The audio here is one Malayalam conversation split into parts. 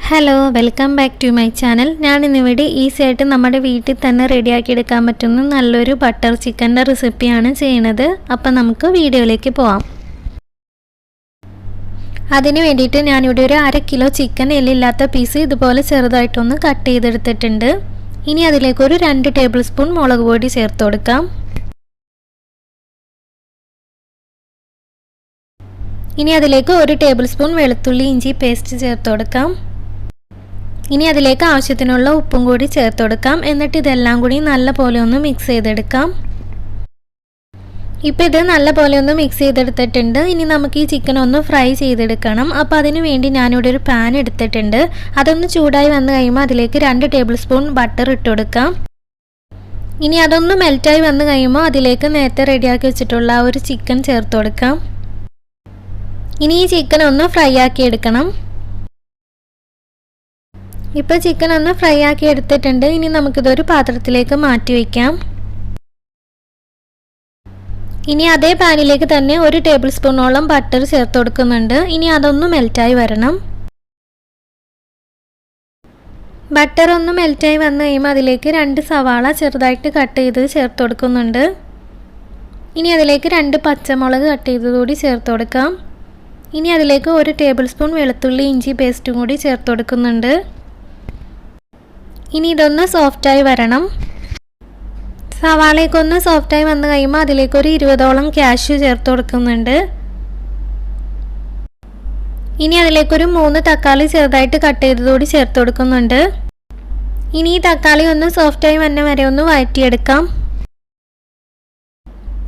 Hello welcome back to my channel. ഞാനിന്നിവിടെ ഈസി ആയിട്ട് നമ്മുടെ വീട്ടിൽ തന്നെ റെഡിയാക്കി എടുക്കാൻ പറ്റുന്ന നല്ലൊരു ബട്ടർ ചിക്കൻ്റെ റെസിപ്പിയാണ് ചെയ്യുന്നത്. അപ്പം നമുക്ക് വീഡിയോയിലേക്ക് പോവാം. അതിന് വേണ്ടിയിട്ട് ഞാനിവിടെ ഒരു 1/2 കിലോ ചിക്കൻ എല്ലില്ലാത്ത പീസ് ഇതുപോലെ ചെറുതായിട്ടൊന്ന് കട്ട് ചെയ്തെടുത്തിട്ടുണ്ട്. ഇനി അതിലേക്ക് ഒരു 2 ടേബിൾ സ്പൂൺ മുളക് പൊടി ചേർത്ത് കൊടുക്കാം. ഇനി അതിലേക്ക് 1 ടേബിൾ സ്പൂൺ വെളുത്തുള്ളി ഇഞ്ചി പേസ്റ്റ് ചേർത്ത് കൊടുക്കാം. ഇനി അതിലേക്ക് ആവശ്യത്തിനുള്ള ഉപ്പും കൂടി ചേർത്ത് കൊടുക്കാം. എന്നിട്ട് ഇതെല്ലാം കൂടി നല്ലപോലെ ഒന്ന് മിക്സ് ചെയ്തെടുക്കാം. ഇപ്പോൾ ഇത് നല്ലപോലെ ഒന്ന് മിക്സ് ചെയ്തെടുത്തിട്ടുണ്ട്. ഇനി നമുക്ക് ഈ ചിക്കൻ ഒന്ന് ഫ്രൈ ചെയ്തെടുക്കണം. അപ്പോൾ അതിന് വേണ്ടി ഞാനിവിടെ ഒരു പാൻ എടുത്തിട്ടുണ്ട്. അതൊന്ന് ചൂടായി വന്നു കഴിയുമ്പോൾ അതിലേക്ക് 2 ടേബിൾ സ്പൂൺ ബട്ടർ ഇട്ട് കൊടുക്കാം. ഇനി അതൊന്ന് മെൽറ്റായി വന്നു കഴിയുമ്പോൾ അതിലേക്ക് നേരത്തെ റെഡിയാക്കി വെച്ചിട്ടുള്ള ആ ഒരു ചിക്കൻ ചേർത്ത് കൊടുക്കാം. ഇനി ഈ ചിക്കൻ ഒന്ന് ഫ്രൈ ആക്കി എടുക്കണം. ഇപ്പോൾ ചിക്കൻ ഒന്ന് ഫ്രൈ ആക്കി എടുത്തിട്ടുണ്ട്. ഇനി നമുക്കിതൊരു പാത്രത്തിലേക്ക് മാറ്റി വയ്ക്കാം. ഇനി അതേ പാനിലേക്ക് തന്നെ 1 ടേബിൾ സ്പൂണോളം ബട്ടർ ചേർത്ത് കൊടുക്കുന്നുണ്ട്. ഇനി അതൊന്ന് മെൽറ്റായി വരണം. ബട്ടർ ഒന്ന് മെൽറ്റായി വന്നു കഴിയുമ്പോൾ അതിലേക്ക് 2 സവാള ചെറുതായിട്ട് കട്ട് ചെയ്ത് ചേർത്ത് കൊടുക്കുന്നുണ്ട്. ഇനി അതിലേക്ക് 2 പച്ചമുളക് കട്ട് ചെയ്തതുകൂടി ചേർത്ത് കൊടുക്കാം. ഇനി അതിലേക്ക് 1 ടേബിൾ സ്പൂൺ വെളുത്തുള്ളി ഇഞ്ചി പേസ്റ്റും കൂടി ചേർത്ത് കൊടുക്കുന്നുണ്ട്. ഇനി ഇതൊന്ന് സോഫ്റ്റായി വരണം. സവാളയൊക്കെ സോഫ്റ്റായി വന്നു കഴിയുമ്പോൾ അതിലേക്ക് ഒരു 20ഓളം കാഷ്യൂ ചേർത്ത് കൊടുക്കുന്നുണ്ട്. ഇനി അതിലേക്കൊരു 3 തക്കാളി ചെറുതായിട്ട് കട്ട് ചെയ്തതുകൂടി ചേർത്ത് കൊടുക്കുന്നുണ്ട്. ഇനി ഈ തക്കാളി ഒന്ന് സോഫ്റ്റായി വന്ന വരെ ഒന്ന് വഴറ്റിയെടുക്കാം.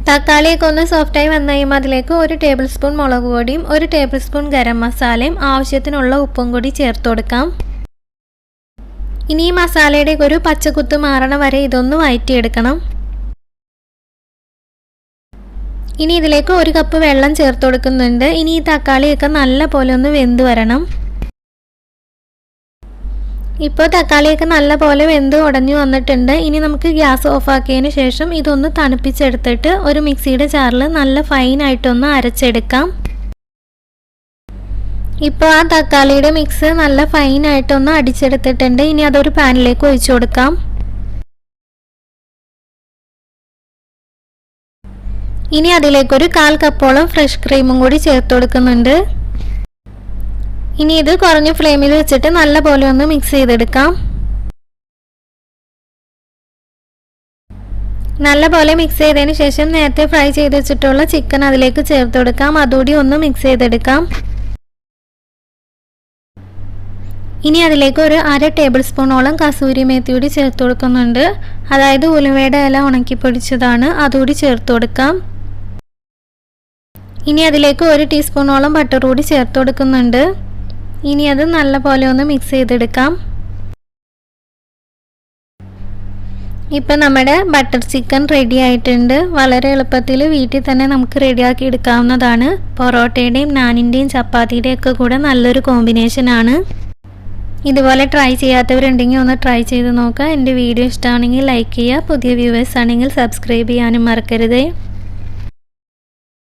തക്കാളിയൊക്കെ ഒന്ന് സോഫ്റ്റായി വന്നു കഴിയുമ്പോൾ അതിലേക്ക് 1 ടേബിൾ സ്പൂൺ മുളക് പൊടിയും 1 ടേബിൾ സ്പൂൺ ഗരം മസാലയും ആവശ്യത്തിനുള്ള ഉപ്പും കൂടി ചേർത്ത് കൊടുക്കാം. ഇനി ഈ മസാലയുടെ ഒരു പച്ചക്കുത്ത് മാറണ വരെ ഇതൊന്ന് വഴറ്റിയെടുക്കണം. ഇനി ഇതിലേക്ക് 1 കപ്പ് വെള്ളം ചേർത്ത് കൊടുക്കുന്നുണ്ട്. ഇനി ഈ തക്കാളിയൊക്കെ നല്ല പോലെ ഒന്ന് വെന്ത് വരണം. ഇപ്പോൾ തക്കാളിയൊക്കെ നല്ല പോലെ വെന്ത് ഉടഞ്ഞു വന്നിട്ടുണ്ട്. ഇനി നമുക്ക് ഗ്യാസ് ഓഫാക്കിയതിന് ശേഷം ഇതൊന്ന് തണുപ്പിച്ചെടുത്തിട്ട് ഒരു മിക്സിയുടെ ജാറിൽ നല്ല ഫൈനായിട്ടൊന്ന് അരച്ചെടുക്കാം. ഇപ്പോൾ ആ തക്കാളിയുടെ മിക്സ് നല്ല ഫൈനായിട്ടൊന്ന് അടിച്ചെടുത്തിട്ടുണ്ട്. ഇനി അതൊരു പാനിലേക്ക് ഒഴിച്ചു കൊടുക്കാം. ഇനി അതിലേക്കൊരു 1/4 കപ്പോളം ഫ്രഷ് ക്രീമും കൂടി ചേർത്ത് കൊടുക്കുന്നുണ്ട്. ഇനി ഇത് കുറഞ്ഞ ഫ്ലെയിമിൽ വെച്ചിട്ട് നല്ല പോലെ ഒന്ന് മിക്സ് ചെയ്തെടുക്കാം. നല്ല പോലെ മിക്സ് ചെയ്തതിന് ശേഷം നേരത്തെ ഫ്രൈ ചെയ്ത് വെച്ചിട്ടുള്ള ചിക്കൻ അതിലേക്ക് ചേർത്ത് കൊടുക്കാം. അതുകൂടി ഒന്ന് മിക്സ് ചെയ്തെടുക്കാം. ഇനി അതിലേക്ക് ഒരു 1/2 ടേബിൾ സ്പൂണോളം കസൂരി മേത്തി കൂടി ചേർത്ത് കൊടുക്കുന്നുണ്ട്. അതായത് ഉലുവയുടെ ഇല ഉണക്കി പൊടിച്ചതാണ്. അതുകൂടി ചേർത്ത് കൊടുക്കാം. ഇനി അതിലേക്ക് 1 ടീസ്പൂണോളം ബട്ടർ കൂടി ചേർത്ത് കൊടുക്കുന്നുണ്ട്. ഇനി അത് നല്ല പോലെ ഒന്ന് മിക്സ് ചെയ്തെടുക്കാം. ഇപ്പം നമ്മുടെ ബട്ടർ ചിക്കൻ റെഡി ആയിട്ടുണ്ട്. വളരെ എളുപ്പത്തിൽ വീട്ടിൽ തന്നെ നമുക്ക് റെഡിയാക്കി എടുക്കാവുന്നതാണ്. പൊറോട്ടയുടെയും നാനിൻ്റെയും ചപ്പാത്തിയുടെയും ഒക്കെ കൂടെ നല്ലൊരു കോമ്പിനേഷനാണ്. ഇതുപോലെ ട്രൈ ചെയ്യാത്തവരുണ്ടെങ്കിൽ ഒന്ന് ട്രൈ ചെയ്ത് നോക്കുക. എൻ്റെ വീഡിയോ ഇഷ്ടമാണെങ്കിൽ ലൈക്ക് ചെയ്യുക. പുതിയ വ്യൂവേഴ്സ് ആണെങ്കിൽ സബ്സ്ക്രൈബ് ചെയ്യാനും മറക്കരുതേ.